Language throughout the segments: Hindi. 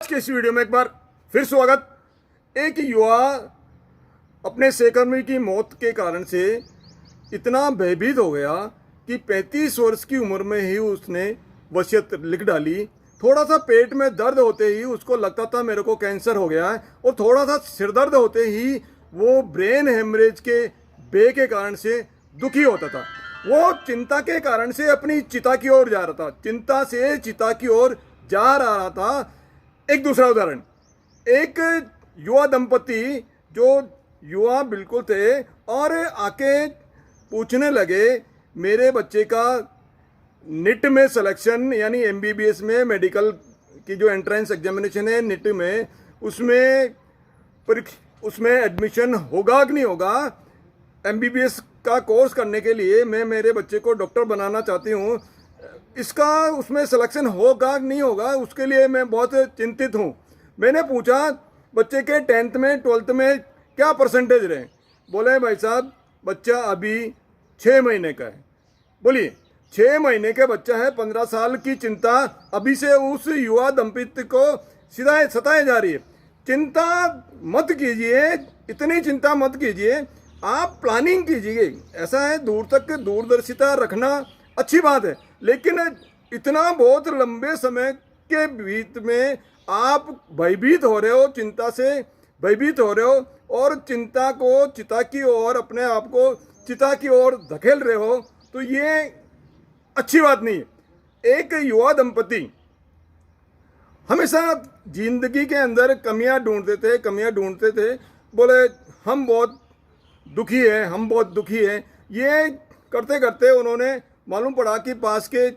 आज के इस वीडियो में एक बार फिर स्वागत। एक युवा अपने सहकर्मी की मौत के कारण से इतना भयभीत हो गया कि 35 वर्ष की उम्र में ही उसने वसीयत लिख डाली। थोड़ा सा पेट में दर्द होते ही उसको लगता था मेरे को कैंसर हो गया है, और थोड़ा सा सिरदर्द होते ही वो ब्रेन हेमरेज के बे के कारण से दुखी होता था। वो चिंता के कारण से अपनी चिता की ओर जा रहा था, चिंता से चिता की ओर जा रहा था। एक दूसरा उदाहरण, एक युवा दंपति जो युवा बिल्कुल थे और आके पूछने लगे मेरे बच्चे का निट में सिलेक्शन यानी एमबीबीएस में मेडिकल की जो एंट्रेंस एग्जामिनेशन है निट में, उसमें एडमिशन होगा कि नहीं होगा। एमबीबीएस का कोर्स करने के लिए मैं मेरे बच्चे को डॉक्टर बनाना चाहती हूँ, इसका उसमें सिलेक्शन होगा कि नहीं होगा उसके लिए मैं बहुत चिंतित हूँ। मैंने पूछा बच्चे के 10th में 12th में क्या परसेंटेज रहे। बोले भाई साहब बच्चा अभी 6 महीने का है। बोलिए 6 महीने के बच्चा है, 15 साल की चिंता अभी से उस युवा दंपति को सीधा सताए जा रही है। चिंता मत कीजिए, इतनी चिंता मत कीजिए, आप प्लानिंग कीजिए। ऐसा है दूर तक दूरदर्शिता रखना अच्छी बात है, लेकिन इतना बहुत लंबे समय के बीच में आप भयभीत हो रहे हो, चिंता से भयभीत हो रहे हो और चिंता को चिता की ओर अपने आप को चिता की ओर धकेल रहे हो, तो ये अच्छी बात नहीं है। एक युवा दंपति हमेशा जिंदगी के अंदर कमियां ढूंढते थे। बोले हम बहुत दुखी है, हम बहुत दुखी है। ये करते करते उन्होंने मालूम पड़ा कि पास के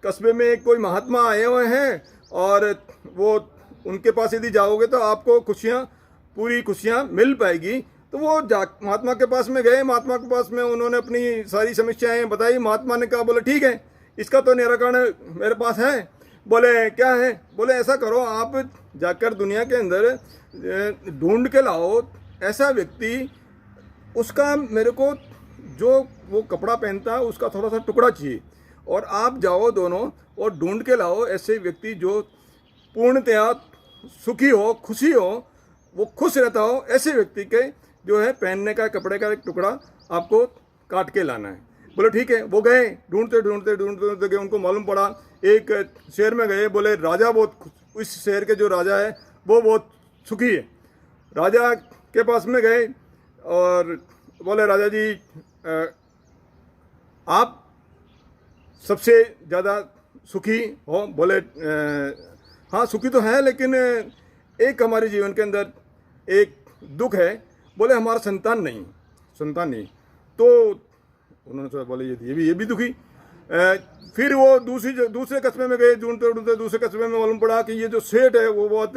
कस्बे में कोई महात्मा आए हुए हैं और वो उनके पास यदि जाओगे तो आपको पूरी खुशियाँ मिल पाएगी। तो वो महात्मा के पास में गए। महात्मा के पास में उन्होंने अपनी सारी समस्याएं बताई। महात्मा ने कहा बोले ठीक है, इसका तो निराकरण मेरे पास है। बोले क्या है? बोले ऐसा करो आप जाकर दुनिया के अंदर ढूंढ के लाओ ऐसा व्यक्ति, उसका मेरे को जो वो कपड़ा पहनता है उसका थोड़ा सा टुकड़ा चाहिए, और आप जाओ दोनों और ढूंढ के लाओ ऐसे व्यक्ति जो पूर्णतया सुखी हो, खुशी हो, वो खुश रहता हो। ऐसे व्यक्ति के जो है पहनने का कपड़े का एक टुकड़ा आपको काट के लाना है। बोले ठीक है। वो गए ढूंढते गए। उनको मालूम पड़ा एक शहर में गए। बोले राजा इस शहर के जो राजा है वो बहुत सुखी है। राजा के पास में गए और बोले राजा जी आप सबसे ज़्यादा सुखी हो। बोले हाँ सुखी तो है, लेकिन एक हमारे जीवन के अंदर एक दुख है। बोले हमारा संतान नहीं। तो उन्होंने सोचा बोले ये भी दुखी। फिर वो दूसरे कस्बे में गए। ढूंढते दूसरे कस्बे में मालूम पड़ा कि ये जो सेठ है वो बहुत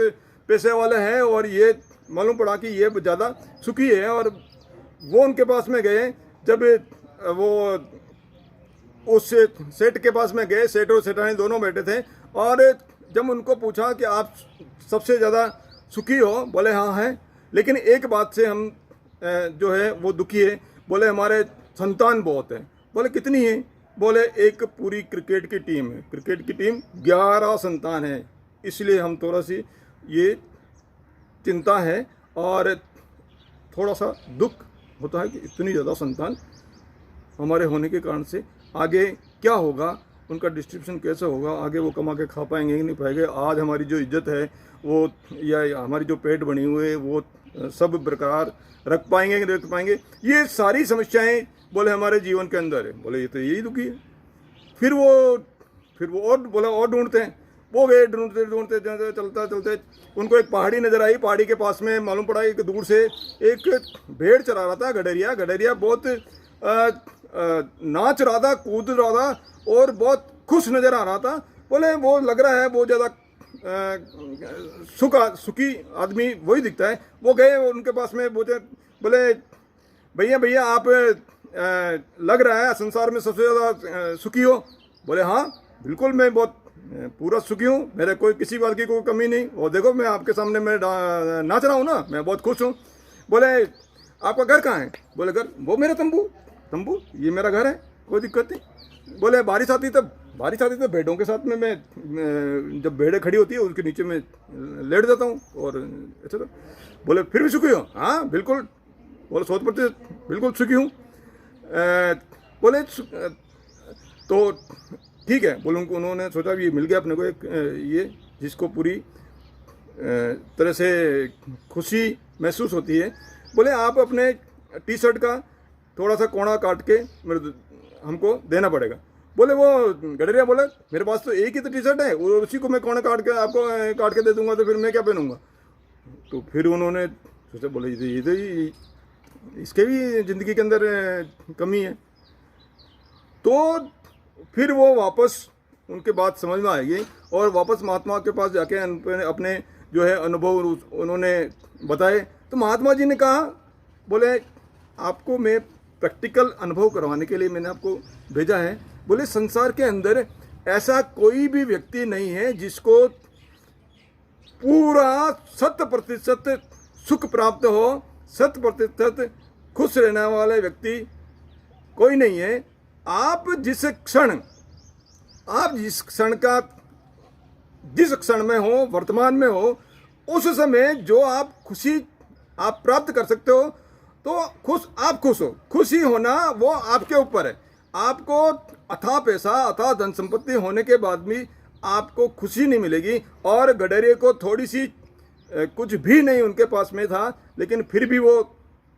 पैसे वाले हैं, और ये मालूम पड़ा कि ये ज़्यादा सुखी है। और वो उनके पास में गए। जब वो उस सेठ के पास में गए, सेठ और सेठानी दोनों बैठे थे, और जब उनको पूछा कि आप सबसे ज़्यादा सुखी हो, बोले हाँ है, लेकिन एक बात से हम जो है वो दुखी है। बोले हमारे संतान बहुत है। बोले कितनी है? बोले एक पूरी क्रिकेट की टीम है, क्रिकेट की टीम 11 संतान है, इसलिए हम थोड़ा सी ये चिंता है और थोड़ा सा दुख होता है कि इतनी ज़्यादा संतान हमारे होने के कारण से आगे क्या होगा, उनका डिस्ट्रीब्यूशन कैसे होगा, आगे वो कमा के खा पाएंगे कि नहीं पाएंगे, आज हमारी जो इज्जत है वो या हमारी जो पेट बनी हुई है वो सब बरकरार रख पाएंगे कि नहीं रख पाएंगे। ये सारी समस्याएं बोले हमारे जीवन के अंदर है। बोले ये तो यही दुखी है। फिर वो और बोला और ढूंढते हैं। वो गए ढूंढते चलते उनको एक पहाड़ी नजर आई। पहाड़ी के पास में मालूम पड़ा एक दूर से एक भेड़ चरा रहा था, गडरिया बहुत नाच रहा था, कूद रहा था और बहुत खुश नजर आ रहा था। बोले वो लग रहा है बहुत ज़्यादा सुखी आदमी वही दिखता है। वो गए उनके पास में बोले भैया आप लग रहा है संसार में सबसे ज़्यादा सुखी हो। बोले हाँ बिल्कुल मैं बहुत पूरा सुखी हूँ, मेरे कोई किसी बात की कोई कमी नहीं। और देखो मैं आपके सामने मैं नाच रहा हूँ ना, मैं बहुत खुश हूँ। बोले आपका घर कहाँ है? बोले घर वो मेरा तंबू ये मेरा घर है, कोई दिक्कत नहीं। बोले बारिश आती तब बारिश आती है तो भेड़ों के साथ में मैं जब भेड़ें खड़ी होती है उसके नीचे में लेट जाता हूँ और अच्छा तो बोले फिर भी सुखी हो? हाँ बिल्कुल। बोले 100% बिल्कुल सुखी हूँ। बोले तो ठीक है। बोले उन्होंने सोचा भी ये मिल गया अपने को एक ये जिसको पूरी तरह से खुशी महसूस होती है। बोले आप अपने टी शर्ट का थोड़ा सा कोना काट के मेरे हमको देना पड़ेगा। बोले वो गडरिया बोले मेरे पास तो एक ही तो टी शर्ट है और उसी को मैं कोना काट के आपको काट के दे दूंगा तो फिर मैं क्या पहनूंगा। तो फिर उन्होंने सोचा बोले ये तो इसके भी ज़िंदगी के अंदर कमी है। तो फिर वो वापस उनके बात समझ में आएगी और वापस महात्मा के पास जाके अपने जो है अनुभव उन्होंने बताए। तो महात्मा जी ने कहा बोले आपको मैं प्रैक्टिकल अनुभव करवाने के लिए मैंने आपको भेजा है। बोले संसार के अंदर ऐसा कोई भी व्यक्ति नहीं है जिसको पूरा 100% सुख प्राप्त हो, 100% खुश रहने वाले व्यक्ति कोई नहीं है। आप जिस क्षण में हो, वर्तमान में हो, उस समय जो आप खुशी आप प्राप्त कर सकते हो तो आप खुश हो। खुशी होना वो आपके ऊपर है। आपको अथाह पैसा अथाह धन संपत्ति होने के बाद भी आपको खुशी नहीं मिलेगी। और गडरिये को थोड़ी सी कुछ भी नहीं उनके पास में था लेकिन फिर भी वो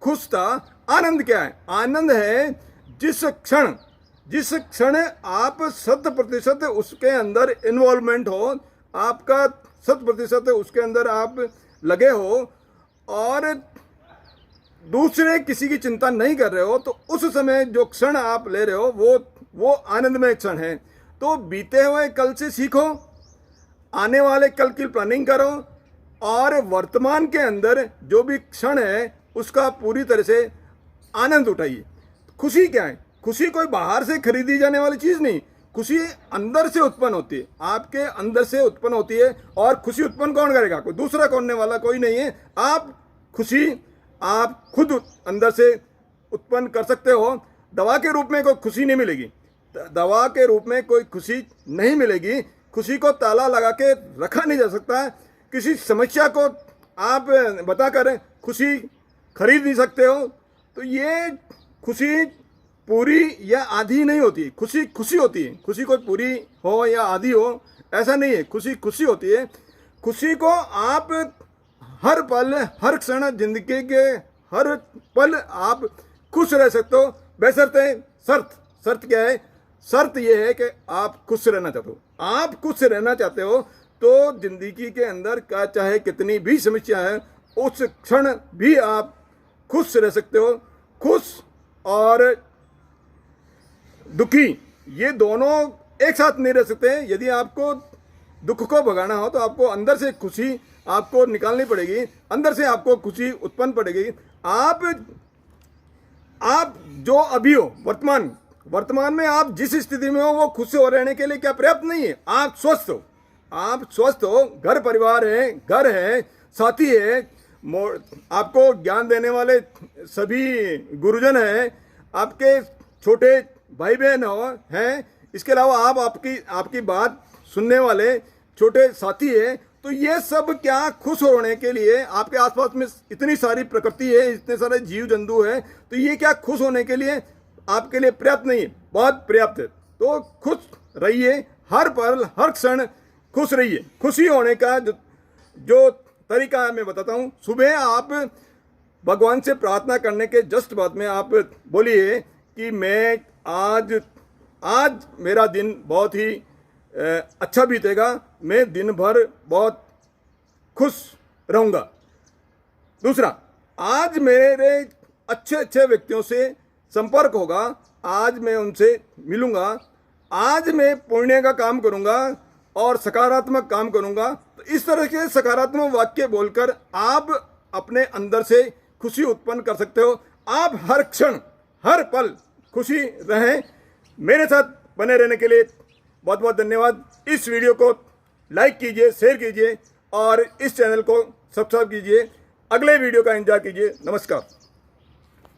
खुश था। आनंद क्या है? आनंद है जिस क्षण आप 100% उसके अंदर इन्वॉल्वमेंट हो, आपका 100% उसके अंदर आप लगे हो और दूसरे किसी की चिंता नहीं कर रहे हो, तो उस समय जो क्षण आप ले रहे हो वो आनंदमय क्षण है। तो बीते हुए कल से सीखो, आने वाले कल की प्लानिंग करो और वर्तमान के अंदर जो भी क्षण है उसका पूरी तरह से आनंद उठाइए। खुशी क्या है? खुशी कोई बाहर से खरीदी जाने वाली चीज़ नहीं, खुशी अंदर से उत्पन्न होती है, आपके अंदर से उत्पन्न होती है। और खुशी उत्पन्न कौन करेगा? कोई दूसरा करने वाला कोई नहीं है। आप खुशी आप खुद अंदर से उत्पन्न कर सकते हो। दवा के रूप में कोई खुशी नहीं मिलेगी, दवा के रूप में कोई खुशी नहीं मिलेगी। खुशी को ताला लगा के रखा नहीं जा सकता। किसी समस्या को आप बताकर खुशी खरीद नहीं सकते हो। तो ये खुशी पूरी या आधी नहीं होती, खुशी खुशी होती है। खुशी कोई पूरी हो या आधी हो ऐसा नहीं है, खुशी खुशी होती है। खुशी को आप हर पल हर क्षण जिंदगी के हर पल आप खुश रह सकते हो, बशर्ते शर्त क्या है? शर्त यह है कि आप खुश रहना चाहते हो। आप खुश रहना चाहते हो तो जिंदगी के अंदर का चाहे कितनी भी समस्या है उस क्षण भी आप खुश रह सकते हो। खुश और दुखी ये दोनों एक साथ नहीं रह सकते। यदि आपको दुख को भगाना हो तो आपको अंदर से खुशी आपको निकालनी पड़ेगी, अंदर से आपको खुशी उत्पन्न पड़ेगी। आप जो अभी हो वर्तमान में आप जिस स्थिति में हो वो खुश हो रहने के लिए क्या पर्याप्त नहीं है? आप स्वस्थ हो, घर परिवार है, घर है, साथी है, आपको ज्ञान देने वाले सभी गुरुजन हैं, आपके छोटे भाई बहन हैं, इसके अलावा आपकी बात सुनने वाले छोटे साथी हैं। तो ये सब क्या खुश होने के लिए आपके आसपास में इतनी सारी प्रकृति है, इतने सारे जीव जंतु है, तो ये क्या खुश होने के लिए आपके लिए पर्याप्त नहीं है? बहुत पर्याप्त है। तो खुश रहिए, हर पल हर क्षण खुश रहिए। खुशी होने का जो तरीका मैं बताता हूँ। सुबह आप भगवान से प्रार्थना करने के जस्ट बाद में आप बोलिए कि मैं आज मेरा दिन बहुत ही अच्छा बीतेगा, मैं दिन भर बहुत खुश रहूँगा। दूसरा, आज मेरे अच्छे व्यक्तियों से संपर्क होगा, आज मैं उनसे मिलूँगा, आज मैं पुण्य का काम करूँगा और सकारात्मक काम करूँगा। तो इस तरह के सकारात्मक वाक्य बोलकर आप अपने अंदर से खुशी उत्पन्न कर सकते हो। आप हर क्षण हर पल खुशी रहें। मेरे साथ बने रहने के लिए बहुत बहुत धन्यवाद। इस वीडियो को लाइक कीजिए, शेयर कीजिए और इस चैनल को सब्सक्राइब कीजिए। अगले वीडियो का इंतजार कीजिए। नमस्कार।